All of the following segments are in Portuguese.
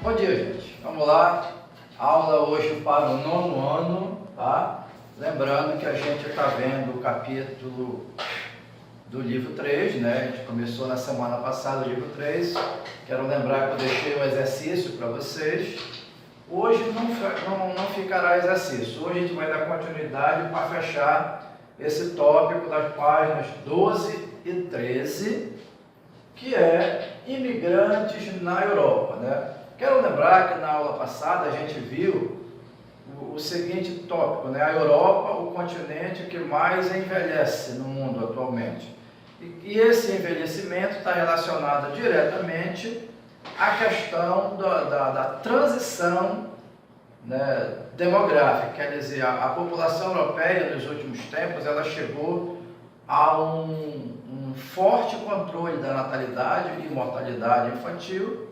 Bom dia, gente. Vamos lá. Aula hoje para o 9º ano, tá? Lembrando que a gente está vendo o capítulo do livro 3, né? A gente começou na semana passada o livro 3. Quero lembrar que eu deixei um exercício para vocês. Hoje não ficará exercício. Hoje a gente vai dar continuidade para fechar esse tópico das páginas 12 e 13, que é imigrantes na Europa, né? Quero lembrar que na aula passada a gente viu o seguinte tópico, né? A Europa, o continente que mais envelhece no mundo atualmente. E esse envelhecimento está relacionado diretamente à questão da transição, né, demográfica. Quer dizer, a população europeia nos últimos tempos ela chegou a um forte controle da natalidade e mortalidade infantil.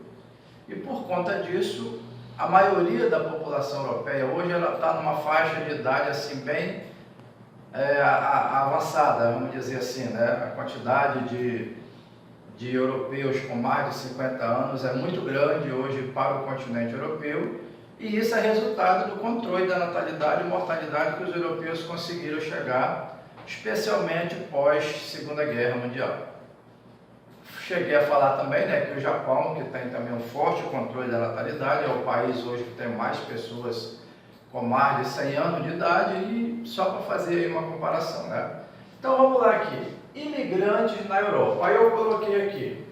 E por conta disso, a maioria da população europeia hoje ela está numa faixa de idade assim bem avançada, vamos dizer assim, né? A quantidade de europeus com mais de 50 anos é muito grande hoje para o continente europeu, e isso é resultado do controle da natalidade e mortalidade que os europeus conseguiram chegar, especialmente pós Segunda Guerra Mundial. Cheguei a falar também, né, que o Japão, que tem também um forte controle da natalidade, é o país hoje que tem mais pessoas com mais de 100 anos de idade, e só para fazer aí uma comparação, né? Então vamos lá aqui, imigrantes na Europa. Aí eu coloquei aqui,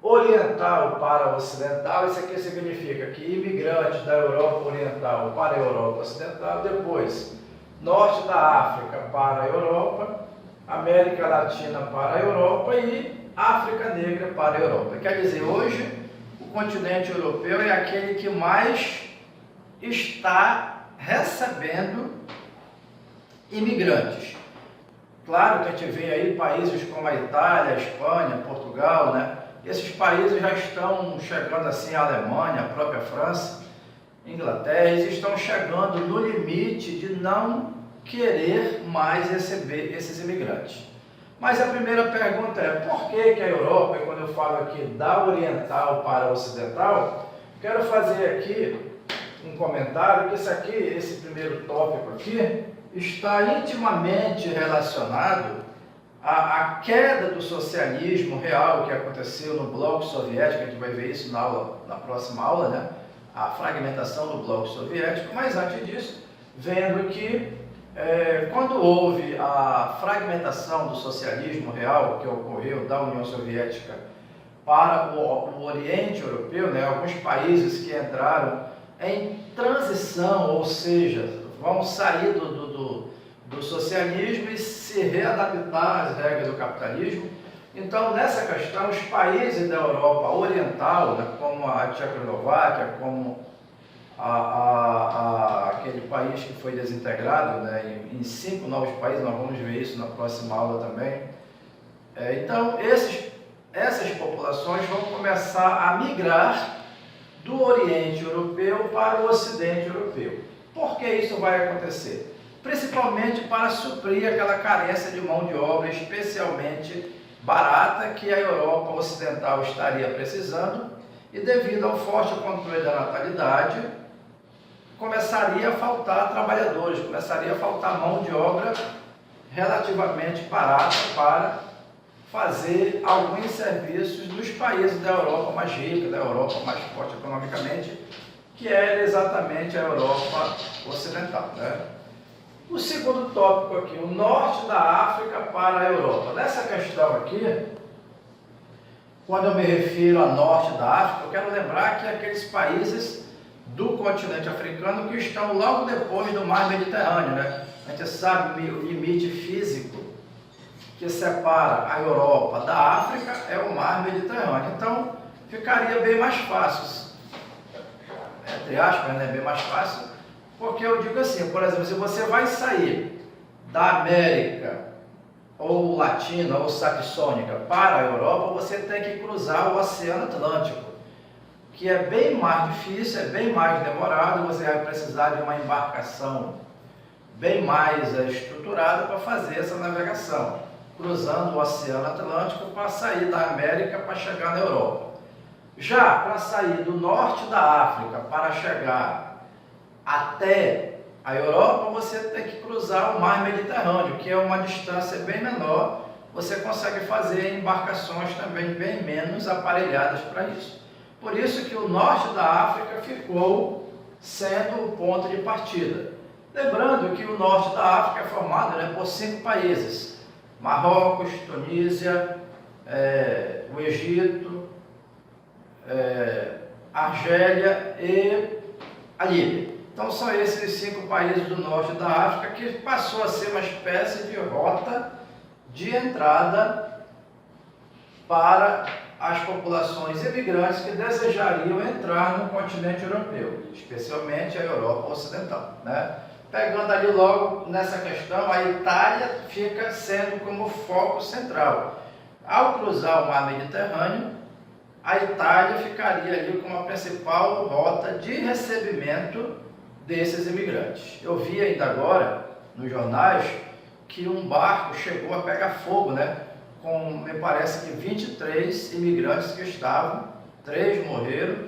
oriental para ocidental, isso aqui significa que imigrantes da Europa oriental para a Europa ocidental, depois norte da África para a Europa, América Latina para a Europa e África Negra para a Europa. Quer dizer, hoje o continente europeu é aquele que mais está recebendo imigrantes. Claro que a gente vê aí países como a Itália, a Espanha, Portugal, né? Esses países já estão chegando assim, a Alemanha, a própria França, Inglaterra, eles estão chegando no limite de não querer mais receber esses imigrantes. Mas a primeira pergunta é, por que a Europa, e quando eu falo aqui da oriental para a ocidental, quero fazer aqui um comentário que esse primeiro tópico aqui, está intimamente relacionado à queda do socialismo real que aconteceu no bloco soviético. A gente vai ver isso na próxima aula, né? A fragmentação do bloco soviético, mas antes disso, vendo que quando houve a fragmentação do socialismo real que ocorreu da União Soviética para o Oriente Europeu, né, alguns países que entraram em transição, ou seja, vão sair do socialismo e se readaptar às regras do capitalismo. Então, nessa questão, os países da Europa Oriental, né, como a Tchecoslováquia, como aquele país que foi desintegrado, né, em 5 novos países, nós vamos ver isso na próxima aula também. Então, essas populações vão começar a migrar do Oriente Europeu para o Ocidente Europeu. Por que isso vai acontecer? Principalmente para suprir aquela carência de mão de obra especialmente barata que a Europa Ocidental estaria precisando, e devido ao forte controle da natalidade, começaria a faltar trabalhadores, começaria a faltar mão de obra relativamente barata para fazer alguns serviços dos países da Europa mais rica, da Europa mais forte economicamente, que é exatamente a Europa Ocidental, né? O segundo tópico aqui, o norte da África para a Europa. Nessa questão aqui, quando eu me refiro a norte da África, eu quero lembrar que aqueles países do continente africano que estão logo depois do mar Mediterrâneo, né? A gente sabe o limite físico que separa a Europa da África é o mar Mediterrâneo. Então, ficaria bem mais fácil, entre aspas, né? Bem mais fácil, porque eu digo assim, por exemplo, se você vai sair da América ou Latina ou Saxônica para a Europa, você tem que cruzar o Oceano Atlântico, que é bem mais difícil, é bem mais demorado, você vai precisar de uma embarcação bem mais estruturada para fazer essa navegação, cruzando o Oceano Atlântico para sair da América para chegar na Europa. Já para sair do norte da África para chegar até a Europa, você tem que cruzar o mar Mediterrâneo, que é uma distância bem menor. Você consegue fazer embarcações também bem menos aparelhadas para isso. Por isso que o norte da África ficou sendo o ponto de partida. Lembrando que o norte da África é formado, né, por 5 países: Marrocos, Tunísia, o Egito, Argélia e a Líbia. Então são esses 5 países do norte da África que passou a ser uma espécie de rota de entrada para as populações imigrantes que desejariam entrar no continente europeu, especialmente a Europa Ocidental, né? Pegando ali logo nessa questão, a Itália fica sendo como foco central. Ao cruzar o mar Mediterrâneo, a Itália ficaria ali como a principal rota de recebimento desses imigrantes. Eu vi ainda agora, nos jornais, que um barco chegou a pegar fogo, né? Com, me parece que 23 imigrantes que estavam, 3 morreram,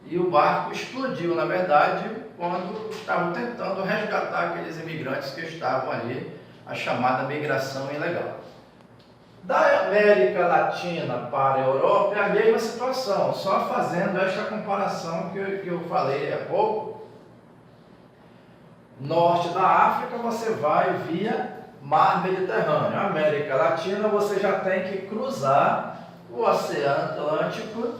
e o barco explodiu, na verdade, quando estavam tentando resgatar aqueles imigrantes que estavam ali, a chamada migração ilegal. Da América Latina para a Europa é a mesma situação, só fazendo esta comparação que eu falei há pouco. Norte da África você vai via mar Mediterrâneo. América Latina você já tem que cruzar o Oceano Atlântico,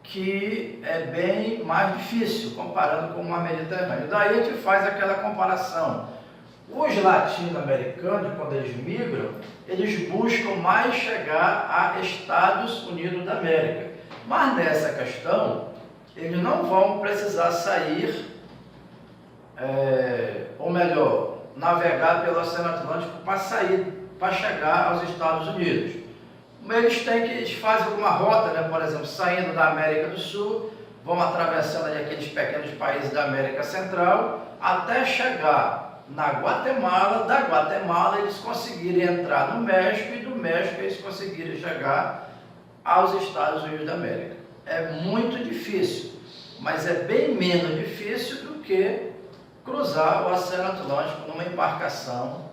que é bem mais difícil comparando com o mar Mediterrâneo. Daí a gente faz aquela comparação. Os latino-americanos, quando eles migram, eles buscam mais chegar a Estados Unidos da América. Mas nessa questão, eles não vão precisar sair, ou melhor, navegar pelo Oceano Atlântico para chegar aos Estados Unidos. Eles fazem alguma rota, né? Por exemplo, saindo da América do Sul, vão atravessando ali aqueles pequenos países da América Central, até chegar na Guatemala. Da Guatemala eles conseguirem entrar no México, e do México eles conseguirem chegar aos Estados Unidos da América. É muito difícil, mas é bem menos difícil do que cruzar o Oceano Atlântico numa embarcação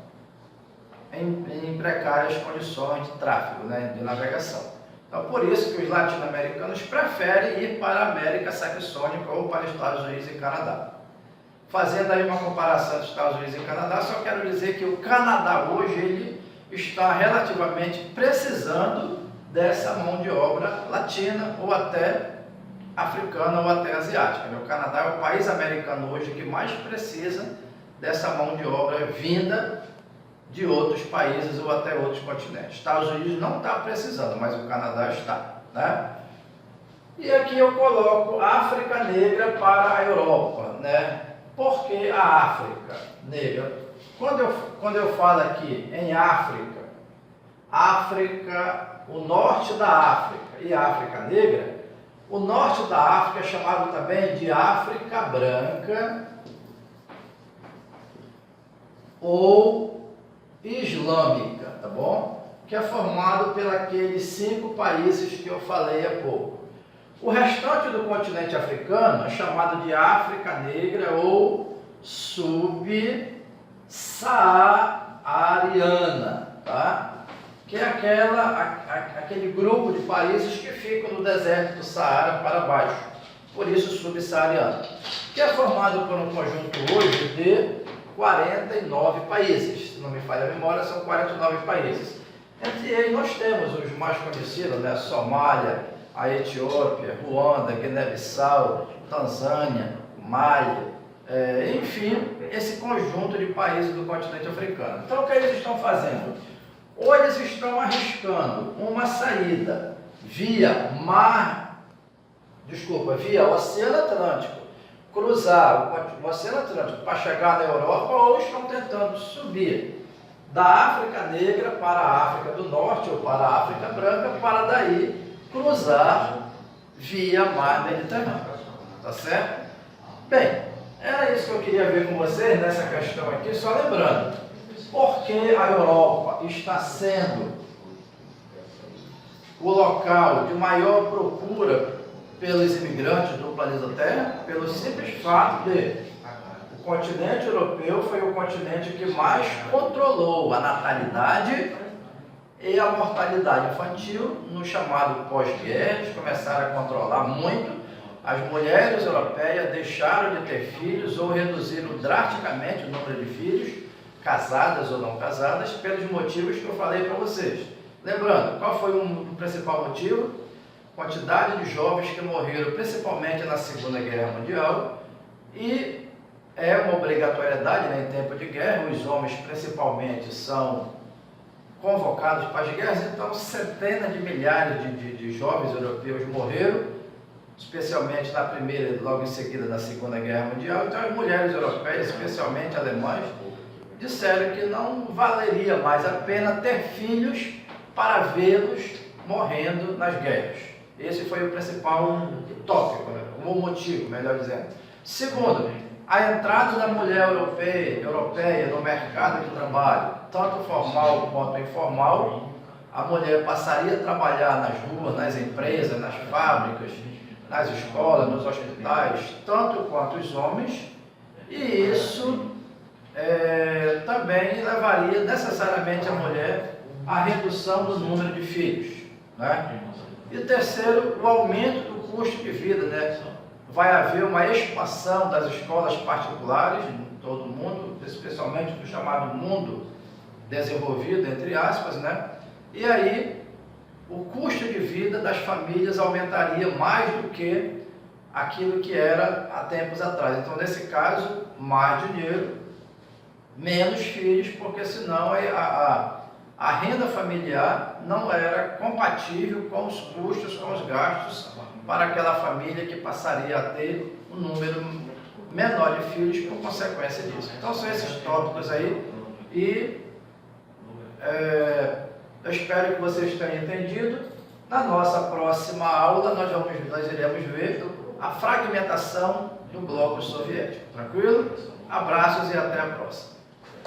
em precárias condições de tráfego, né, de navegação. Então, por isso que os latino-americanos preferem ir para a América Saxônica ou para os Estados Unidos e Canadá. Fazendo aí uma comparação dos Estados Unidos e Canadá, só quero dizer que o Canadá hoje ele está relativamente precisando dessa mão de obra latina ou até africana ou até asiática. O Canadá é o país americano hoje que mais precisa dessa mão de obra vinda de outros países ou até outros continentes. Estados Unidos não está precisando, mas o Canadá está, né? E aqui eu coloco África Negra para a Europa, né? Por que a África Negra? Quando eu falo aqui em África, o norte da África e África Negra, o norte da África é chamado também de África Branca ou Islâmica, tá bom? Que é formado pelos 5 países que eu falei há pouco. O restante do continente africano é chamado de África Negra ou subsaariana, tá? Que é aquele grupo de países que ficam no deserto do Saara para baixo, por isso subsaariano, que é formado por um conjunto hoje de 49 países, se não me falha a memória, são 49 países. Entre eles nós temos os mais conhecidos, né? Somália, a Etiópia, Ruanda, Guiné-Bissau, Tanzânia, Mali, enfim, esse conjunto de países do continente africano. Então o que eles estão fazendo? Ou eles estão arriscando uma saída via Oceano Atlântico, cruzar o Oceano Atlântico para chegar na Europa, ou estão tentando subir da África Negra para a África do Norte ou para a África Branca, para daí cruzar via mar Mediterrâneo. Tá certo? Bem, era isso que eu queria ver com vocês nessa questão aqui, só lembrando, porque a Europa está sendo o local de maior procura pelos imigrantes do planeta Terra, pelo simples fato de o continente europeu foi o continente que mais controlou a natalidade e a mortalidade infantil no chamado pós-guerra. Eles começaram a controlar muito. As mulheres europeias deixaram de ter filhos ou reduziram drasticamente o número de filhos, casadas ou não casadas, pelos motivos que eu falei para vocês. Lembrando, qual foi o principal motivo? Quantidade de jovens que morreram, principalmente na Segunda Guerra Mundial, e é uma obrigatoriedade, né, em tempo de guerra, os homens principalmente são convocados para as guerras, então centenas de milhares de jovens europeus morreram, especialmente na primeira e logo em seguida na Segunda Guerra Mundial. Então as mulheres europeias, especialmente alemãs, disseram que não valeria mais a pena ter filhos para vê-los morrendo nas guerras. Esse foi o principal tópico, né? O motivo, melhor dizendo. Segundo, a entrada da mulher europeia no mercado de trabalho, tanto formal quanto informal. A mulher passaria a trabalhar nas ruas, nas empresas, nas fábricas, nas escolas, nos hospitais, tanto quanto os homens, e isso também levaria necessariamente a mulher à redução do número de filhos, né? E terceiro, o aumento do custo de vida, né? Vai haver uma expansão das escolas particulares em todo o mundo, especialmente do chamado mundo desenvolvido, entre aspas, né? E aí o custo de vida das famílias aumentaria mais do que aquilo que era há tempos atrás. Então, nesse caso, mais dinheiro, menos filhos, porque senão a renda familiar não era compatível com os custos, com os gastos para aquela família que passaria a ter um número menor de filhos por consequência disso. Então são esses tópicos aí e eu espero que vocês tenham entendido. Na nossa próxima aula nós iremos ver a fragmentação do bloco soviético. Tranquilo? Abraços e até a próxima.